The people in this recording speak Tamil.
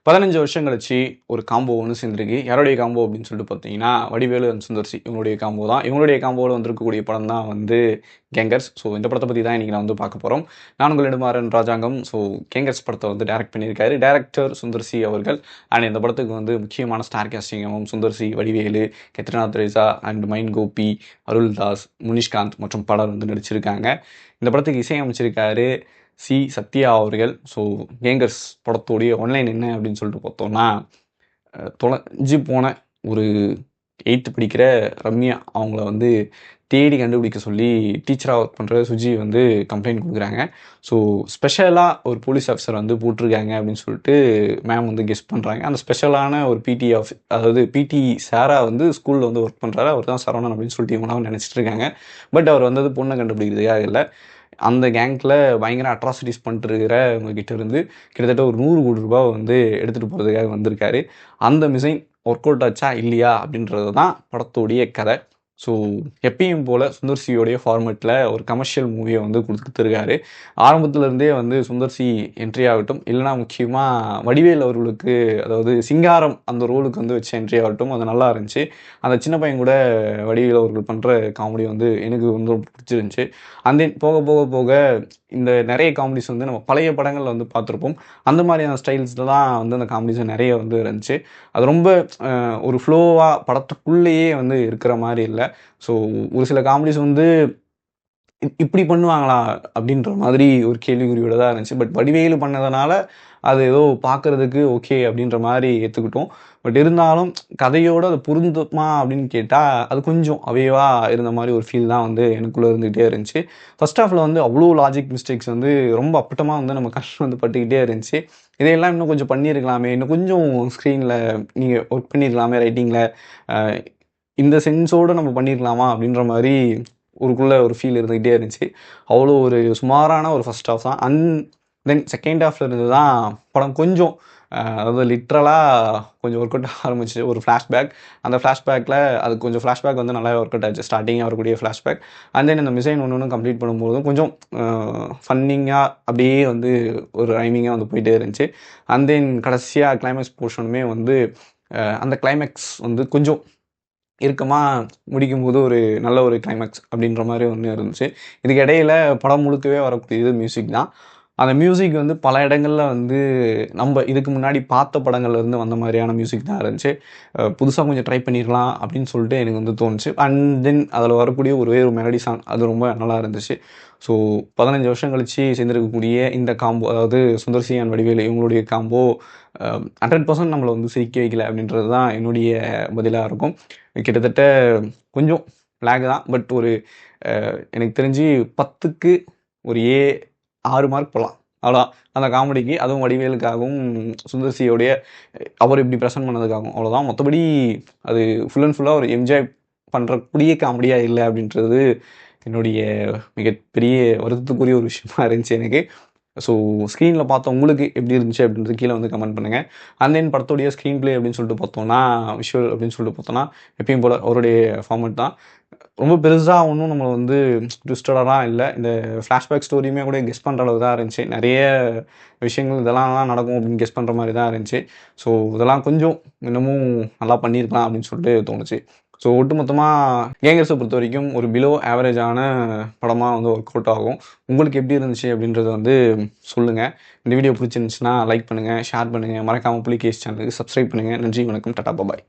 15 வருஷம் கழிச்சு ஒரு காம்போ ஒன்று சேர்ந்திருக்கு. யாருடைய காம்போ அப்படின்னு சொல்லிட்டு பார்த்தீங்கன்னா, வடிவேலு அண்ட் சுந்தர் சி இவங்களுடைய காம்போ தான். இவங்களுடைய காம்போவில் வந்திருக்கக்கூடிய படம் தான் வந்து கேங்கர்ஸ். ஸோ இந்த படத்தை பற்றி தான் இன்றைக்கி நான் வந்து பார்க்க போகிறோம். நான் உங்கள் நெடுமாறன் ராஜாங்கம். ஸோ கேங்கர்ஸ் படத்தை வந்து டைரக்ட் பண்ணியிருக்காரு. டைரக்டர் சுந்தர் சி அவர்கள். அண்ட் இந்த படத்துக்கு வந்து முக்கியமான ஸ்டார் கேஸ்டிங்கும் சுந்தர் சி, வடிவேலு, கெத்ரினா தெரேசா அண்ட் மைன் கோபி, அருள்தாஸ், முனிஷ்காந்த் மற்றும் பலர் வந்து நடிச்சிருக்காங்க. இந்த படத்துக்கு இசையமைச்சிருக்காரு சி சத்யா அவர்கள். ஸோ கேங்கர்ஸ் படத்தோடைய ஒன்லைன் என்ன அப்படின்னு சொல்லிட்டு பார்த்தோம்னா, தொலைஞ்சு போன ஒரு 8th படிக்கிற ரம்யா அவங்கள வந்து தேடி கண்டுபிடிக்க சொல்லி டீச்சராக ஒர்க் பண்ணுற சுஜி வந்து கம்ப்ளைண்ட் கொடுக்குறாங்க. ஸோ ஸ்பெஷலாக ஒரு போலீஸ் ஆஃபீஸர் வந்து போட்டிருக்காங்க அப்படின்னு சொல்லிட்டு மேம் வந்து கெஸ் பண்ணுறாங்க. அந்த ஸ்பெஷலான ஒரு அதாவது பிடி சாராக வந்து ஸ்கூலில் வந்து ஒர்க் பண்ணுறாரு. அவர் தான் சரவணன் அப்படின்னு சொல்லிட்டு இவங்களாம் நினச்சிட்டு இருக்காங்க. பட் அவர் வந்தது பொண்ணை கண்டுபிடிக்கிறதுக்காக இல்லை, அந்த கேங்கில் பயங்கர அட்ராசிட்டிஸ் பண்ணிட்டுருக்கிறவங்க கிட்ட இருந்து கிட்டத்தட்ட ஒரு 100 கோடி ரூபாய் வந்து எடுத்துகிட்டு போகிறதுக்காக வந்திருக்காரு. அந்த மிசைன் ஒர்க் அவுட் ஆச்சா இல்லையா அப்படின்றது தான் படத்தோடைய கதை. ஸோ எப்பயும் போல் சுந்தர் சியோடைய ஃபார்மேட்டில் ஒரு கமர்ஷியல் மூவியை வந்து கொடுத்துருக்காரு. ஆரம்பத்துலேருந்தே வந்து சுந்தர் சி என்ட்ரி ஆகட்டும், இல்லைனா முக்கியமாக வடிவேல் அவர்களுக்கு, அதாவது சிங்காரம் அந்த ரோலுக்கு வந்து வச்ச என்ட்ரி ஆகட்டும், அது நல்லா இருந்துச்சு. அந்த சின்ன பையன் கூட வடிவேல் அவர்கள் பண்ணுற காமெடி வந்து எனக்கு வந்து ரொம்ப பிடிச்சிருந்துச்சு. அந்த போக போக போக இந்த நிறைய காமெடிஸ் வந்து நம்ம பழைய படங்களில் வந்து பார்த்துருப்போம். அந்த மாதிரியான ஸ்டைல்ஸில் தான் வந்து அந்த காமெடிஸ் நிறைய வந்து இருந்துச்சு. அது ரொம்ப ஒரு ஃப்ளோவாக படத்துக்குள்ளேயே வந்து இருக்கிற மாதிரி இல்லை. ஸோ ஒரு சில காமெடிஸ் வந்து இப்படி பண்ணுவாங்களா அப்படின்ற மாதிரி ஒரு கேள்விக்குறியோட தான் இருந்துச்சு. பட் வடிவேலு பண்ணதுனால அது ஏதோ பார்க்குறதுக்கு ஓகே அப்படின்ற மாதிரி ஏற்றுக்கிட்டோம். பட் இருந்தாலும் கதையோடு அது பொருந்துமா அப்படின்னு கேட்டால் அது கொஞ்சம் அவைவாக இருந்த மாதிரி ஒரு ஃபீல் தான் வந்து எனக்குள்ளே இருந்துகிட்டே இருந்துச்சு. ஃபர்ஸ்ட் ஹாஃபில் வந்து அவ்வளோ லாஜிக் மிஸ்டேக்ஸ் வந்து ரொம்ப அப்பட்டமாக வந்து நம்ம கஷ்டம் வந்து பட்டுக்கிட்டே இருந்துச்சு. இதையெல்லாம் இன்னும் கொஞ்சம் பண்ணியிருக்கலாமே, இன்னும் கொஞ்சம் ஸ்க்ரீனில் நீங்கள் ஒர்க் பண்ணியிருக்கலாமே, ரைட்டிங்கில் இந்த சென்ஸோடு நம்ம பண்ணியிருக்கலாமா அப்படின்ற மாதிரி ஒருக்குள்ளே ஒரு ஃபீல் இருந்துக்கிட்டே இருந்துச்சு. அவ்வளோ ஒரு சுமாரான ஒரு ஃபர்ஸ்ட் ஹாஃப் தான். தென் செகண்ட் ஹாஃபில் இருந்து தான் படம் கொஞ்சம் அதாவது லிட்ரலாக கொஞ்சம் ஒர்க் அவுட் ஆரம்பிச்சு. ஒரு ஃப்ளாஷ்பேக், அந்த ஃப்ளாஷ்பேக்கில் அது கொஞ்சம் ஃப்ளாஷ்பேக் வந்து நல்லா ஒர்க் அவுட் ஆச்சு. ஸ்டார்டிங்காக வரக்கூடிய ஃப்ளாஷ்பேக் அண்ட் தென் இந்த மிசைன் ஒன்று கம்ப்ளீட் பண்ணும்போதும் கொஞ்சம் ஃபன்னிங்காக அப்படியே வந்து ஒரு ரைமிங்காக வந்து போயிட்டே இருந்துச்சு. அண்ட் தென் கடைசியாக கிளைமேக்ஸ் போர்ஷனுமே வந்து அந்த கிளைமேக்ஸ் வந்து கொஞ்சம் இறுக்கமாக முடிக்கும்போது ஒரு நல்ல ஒரு கிளைமேக்ஸ் அப்படின்ற மாதிரி ஒன்று இருந்துச்சு. இதுக்கு இடையில படம் முழுக்கவே வரக்கூடியது மியூசிக் தான். அந்த மியூசிக் வந்து பல இடங்களில் வந்து நம்ம இதுக்கு முன்னாடி பார்த்த படங்கள்லேருந்து வந்த மாதிரியான மியூசிக் தான் இருந்துச்சு. புதுசாக கொஞ்சம் ட்ரை பண்ணிடலாம் அப்படின்னு சொல்லிட்டு எனக்கு வந்து தோணுச்சு. அண்ட் தென் அதில் வரக்கூடிய ஒரு மெலடி சாங் அது ரொம்ப நல்லா இருந்துச்சு. ஸோ 15 வருஷம் கழித்து சேர்ந்துருக்கக்கூடிய இந்த காம்போ, அதாவது சுந்தர் சி அண்ட் வடிவேலு இவங்களுடைய காம்போ 100% நம்மளை வந்து சிரிக்க வைக்கல அப்படின்றது தான் என்னுடைய பதிலாக இருக்கும். கிட்டத்தட்ட கொஞ்சம் லேக் தான். பட் ஒரு எனக்கு தெரிஞ்சு 10க்கு ஒரு 6 மார்க் போடலாம். அவ்வளோதான் அந்த காமெடிக்கு. அதுவும் வடிவேலுக்காகவும் சுந்தர் சியோடைய அவர் இப்படி ப்ரெசென்ட் பண்ணதுக்காகவும் அவ்வளோதான். மற்றபடி அது ஃபுல் அண்ட் ஃபுல்லாக ஒரு என்ஜாய் பண்ணுறக்கூடிய காமெடியாக இல்லை அப்படின்றது என்னுடைய மிகப்பெரிய வருத்தத்துக்குரிய ஒரு விஷயமா இருந்துச்சு எனக்கு. ஸோ ஸ்க்ரீனில் பார்த்த உங்களுக்கு எப்படி இருந்துச்சு அப்படின்றது கீழே வந்து கமெண்ட் பண்ணுங்கள். அண்ட் தென் படத்துடைய ஸ்க்ரீன் ப்ளே அப்படின்னு சொல்லிட்டு பார்த்தோம்னா, விஷுவல் அப்படின்னு சொல்லிட்டு பார்த்தோம்னா எப்பயும் போல் அவருடைய ஃபார்மேட் தான். ரொம்ப பெருசாக ஒன்றும் நம்ம வந்து ட்விஸ்டடாலாம் இல்லை. இந்த ஃப்ளாஷ்பேக் ஸ்டோரியுமே கூட கெஸ் பண்ணுற அளவு தான் இருந்துச்சு. நிறைய விஷயங்கள் இதெல்லாம் நடக்கும் அப்படின்னு கெஸ் பண்ணுற மாதிரி தான் இருந்துச்சு. ஸோ இதெல்லாம் கொஞ்சம் இன்னமும் நல்லா பண்ணியிருக்கலாம் அப்படின்னு சொல்லிட்டு தோணுச்சு. ஸோ ஒட்டுமொத்தமாக கேங்கர்ஸை பொறுத்த வரைக்கும் ஒரு பிலோ ஆவரேஜான படமாக வந்து ஒர்க் அவுட் ஆகும். உங்களுக்கு எப்படி இருந்துச்சு அப்படின்றத வந்து சொல்லுங்கள். இந்த வீடியோ பிடிச்சிருந்துச்சுன்னா லைக் பண்ணுங்கள், ஷேர் பண்ணுங்கள், மறக்காமல் புலிகேஸ் சேனலுக்கு சப்ஸ்கிரைப் பண்ணுங்கள். நன்றி, வணக்கம், டாடா, பாய்.